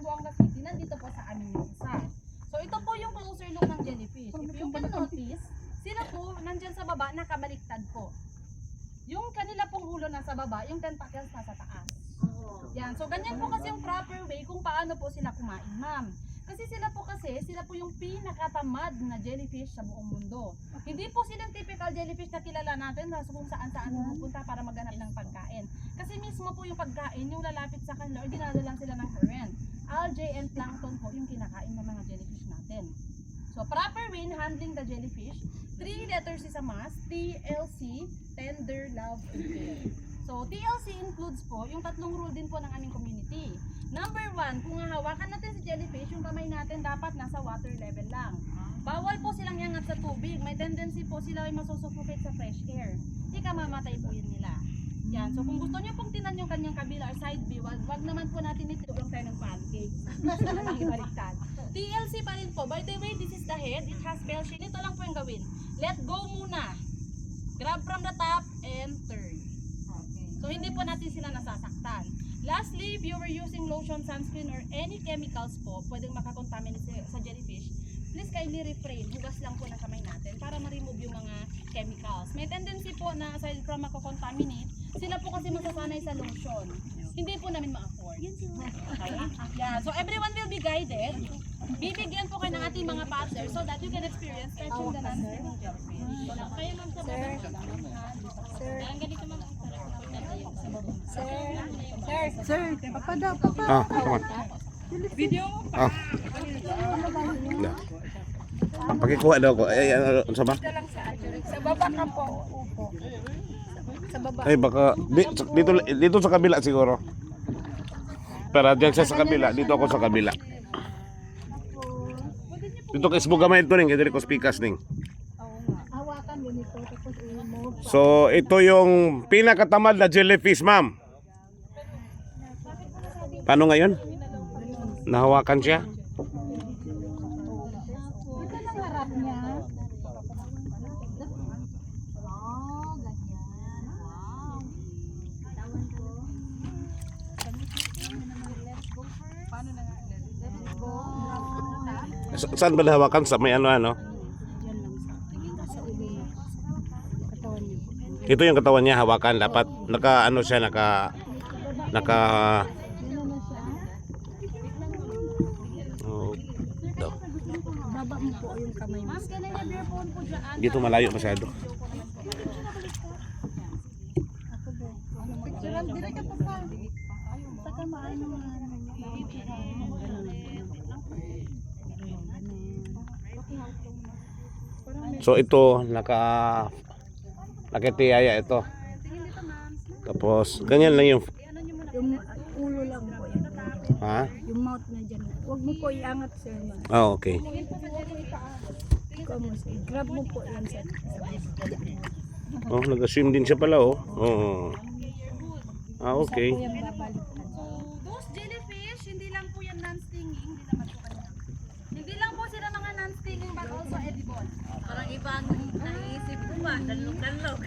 Zamboanga City, nandito po sa amin yung isa. So ito po yung closer look ng jellyfish. If you can notice, sila po nandyan sa baba, nakabaliktad po. Yung kanila pong ulo nasa baba, yung tentacles nasa taas. Yan, so ganyan po kasi yung proper way kung paano po sila kumain, ma'am. Kasi sila po yung pinakatamad na jellyfish sa buong mundo. Hindi po silang typical jellyfish na kilala natin na kung saan-saan pupunta para maghanap ng pagkain. Kasi mismo po yung pagkain, yung lalapit sa kanila, or dinadalan sila ng current. Algae and plankton po yung kinakain ng mga jellyfish natin. So proper way in handling the jellyfish, 3 letters is a must, TLC, tender, love, and care. So TLC includes po yung tatlong rule din po ng aming community. Number 1, kung hahawakan natin si jellyfish, yung kamay natin dapat nasa water level lang. Bawal po silang iangat sa tubig. May tendency po sila ay masusuffocate sa fresh air. Ika mamatay po yun nila. Yan. So kung gusto niyo pong tinan yung kanyang kabila or side view, wag naman po natin itulong tayo ng pancake. Ibaliktad. TLC pa rin po. By the way, this is the head. It has bell shape. Ito lang po yung gawin. Let go muna. Grab from the top and turn. So hindi po natin sila nasasaktan. Lastly, if you were using lotion, sunscreen, or any chemicals po, pwedeng makakontaminate sa jellyfish, please kindly refrain. Hugas lang po ng kamay natin para ma-remove yung mga chemicals. May tendency po na aside from makakontaminate, sila po kasi masasanay sa lotion. Hindi po namin ma-afford. Okay? Yeah. So everyone will be guided. Bibigyan po kayo ng ating mga partners so that you can experience catching the non-stinging jellyfish. Kaya ma'am sa baba. Sir. Ganito ma'am. Sir, papa. Video mo pa. Pakikuha daw ko. Ano sa ba? Sa baba ka po. Upo. Sa baba. Ay baka dito sa kabila siguro. Pero diyan siya sa kabila, dito ako sa kabila. Dito kay isbo gamay ito ning kay ko spikas ning. Hawakan ganito tapos i-remove. So ito yung pinakatamad na jellyfish, ma'am. Paano ngayon? Nahawakan siya? Ito lang harap niya. Oh, ganyan. Wow. Paano na nga? Let's go. Saan ba nahawakan? Sa may ano? Diyan lang sa ulo. Katawan niya. Ito yung katawan niya hawakan. Dapat naka ano siya, naka Baba mo po yung kamay mo. Ma'am, can I have your phone po dyan? dito malayo masyado. Ako ba? Picturean dire ka pa pa. Saka maano nga. So ito nakatiyaya ito. Tapos ganyan lang yung Yung ulo lang po yan. ha? Yung mouth na dyan. Huwag mo po iangat sir. Oh, okay. Grab mo po yan sir. Oh, nag-swim din siya pala oh. Oh. Ah, okay. Isa po yan babaliktad. So, those jellyfish, hindi lang po yan non-stinging, hindi naman po kanina. Hindi lang po sila mga non-stinging but also edible. Parang ibang naiisip ko ba, danlog-danlog.